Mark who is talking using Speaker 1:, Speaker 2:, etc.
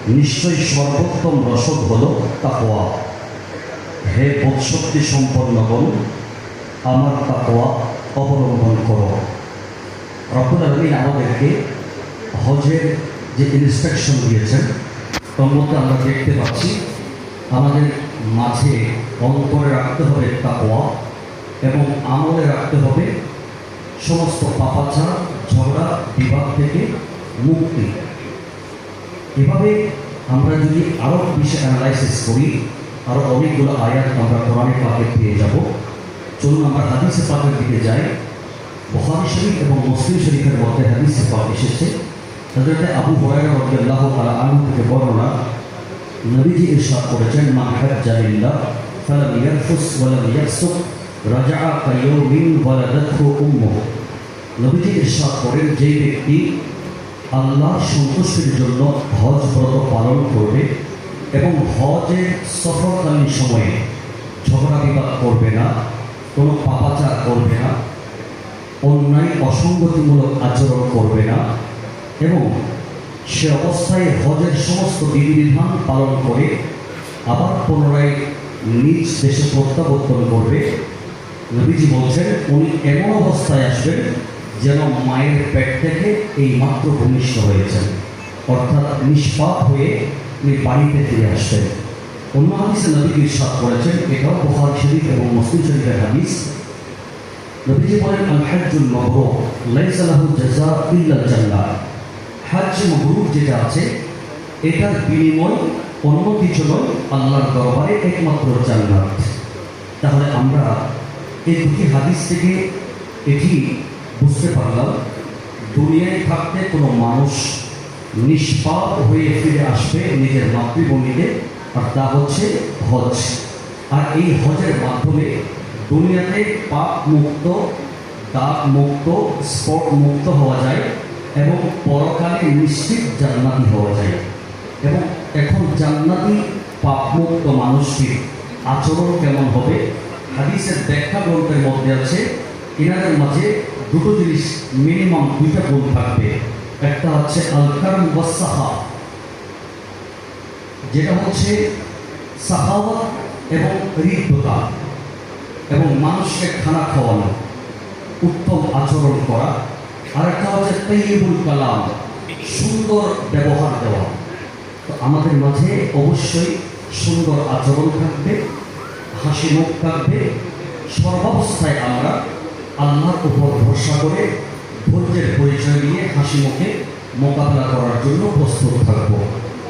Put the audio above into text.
Speaker 1: নিশ্চয়ই সর্বোত্তম রসদ হল তাকওয়া। হে বোধশক্তি সম্পন্নগণ, আমার তাকওয়া অবলম্বন করো। রব্বুল আলামিন আমাদেরকে হজের যে ইনস্ট্রাকশন দিয়েছেন তার মধ্যে আমরা দেখতে পাচ্ছি আমাদের মাঝে অন্তরে রাখতে হবে তাকওয়া এবং আমলে রাখতে হবে সমস্ত পাপাচার, ঝগড়া, বিবাদ থেকে মুক্তি। এভাবে আমরা যদি আরও বেশি অ্যানালাইসিস করি, আরও অনেকগুলো আয়াত আমরা কোরআনে পাকে পেয়ে যাব। চলুন আমরা হাদিসে পাকের দিকে যাই। বুখারী শরীফ এবং মুসলিম শরীফের মধ্যে হাদিসে পাক এসেছে। হযরত আবু হুরায়রা রাদিয়াল্লাহু তাআলা আনহু থেকে বর্ণনা, নবীজি ইরশাদ করেছেন, মান হাজ্জা লিল্লাহ ফালাম ইয়ারফুস ওয়ালাম ইয়াফসুক রাজাআ কায়াউমিন ওয়ালাদাতহু উম্মুহু। নবীজি ইরশাদ করেন, যে ব্যক্তি আল্লাহর সন্তুষ্টির জন্য হজ ব্রত পালন করবে এবং হজের সফরকালীন সময়ে ঝগড়া বিবাদ করবে না, কোনো পাপাচার করবে না, অন্যায় অসঙ্গতিমূলক আচরণ করবে না এবং সে অবস্থায় হজের সমস্ত বিধিবিধান পালন করে আবার পুনরায় নিজ দেশে প্রত্যাবর্তন করবে, নবীজি বলছেন উনি এমন অবস্থায় আসবেন যেন মায়ের পেট থেকে এই মাত্র ভূমিষ্ঠ হয়েছেন, অর্থাৎ নিষ্পাপ হয়ে উনি বাড়িতে ফিরে আসবেন। অন্য হাদিসে নবী ইরশাদ করেছেন, এটাও বুখারী শরীফ এবং মুসলিম শরীফের হাদিস, নবীজি বলেন, আল হাজ্জুল মাবরুর লাইসা লাহু জাযা ইল্লাল জান্নাহ। হজ মাবরুর যেটা আছে এটার বিনিময় অন্য কিছু নয়, আল্লাহর দরবারে একমাত্র জান্নাত। তাহলে আমরা এই দুটি হাদিস থেকে এটি বুঝতে পারলাম, দুনিয়ায় থাকতে কোনো মানুষ নিষ্পাপ হয়ে ফিরে আসবে নিজের মাতৃভূমিতে, আর তা হচ্ছে হজ। আর এই হজের মাধ্যমে দুনিয়াতে পাপ মুক্ত, দাগ মুক্ত, স্পট মুক্ত হওয়া যায় এবং পরকালে নিশ্চিত জান্নাতি হওয়া যায়। এবং এখন জান্নাতি পাপ মুক্ত মানুষটির আচরণ কেমন হবে, হাদিসের ব্যাখ্যা গ্রন্থের মধ্যে আছে, এনাদের মাঝে দুটো জিনিস, মিনিমাম দুইটা গুণ থাকবে। একটা হচ্ছে আল কারম ওয়াস সাখা, যেটা হচ্ছে সাখাওয়াত এবং হৃদ্যতা এবং মানুষকে খানা খাওয়ানো, উত্তম আচরণ করা। আর একটা হচ্ছে তাইয়িবুল কালাম, সুন্দর ব্যবহার দেওয়া। তো আমাদের মাঝে অবশ্যই সুন্দর আচরণ থাকবে, হাসি মুখ থাকবে, সর্বাবস্থায় আমরা আল্লাহর উপর ভরসা করে ধৈর্যের পরিচয় নিয়ে হাসি মুখে মোকাবেলা করার জন্য প্রস্তুত থাকবো।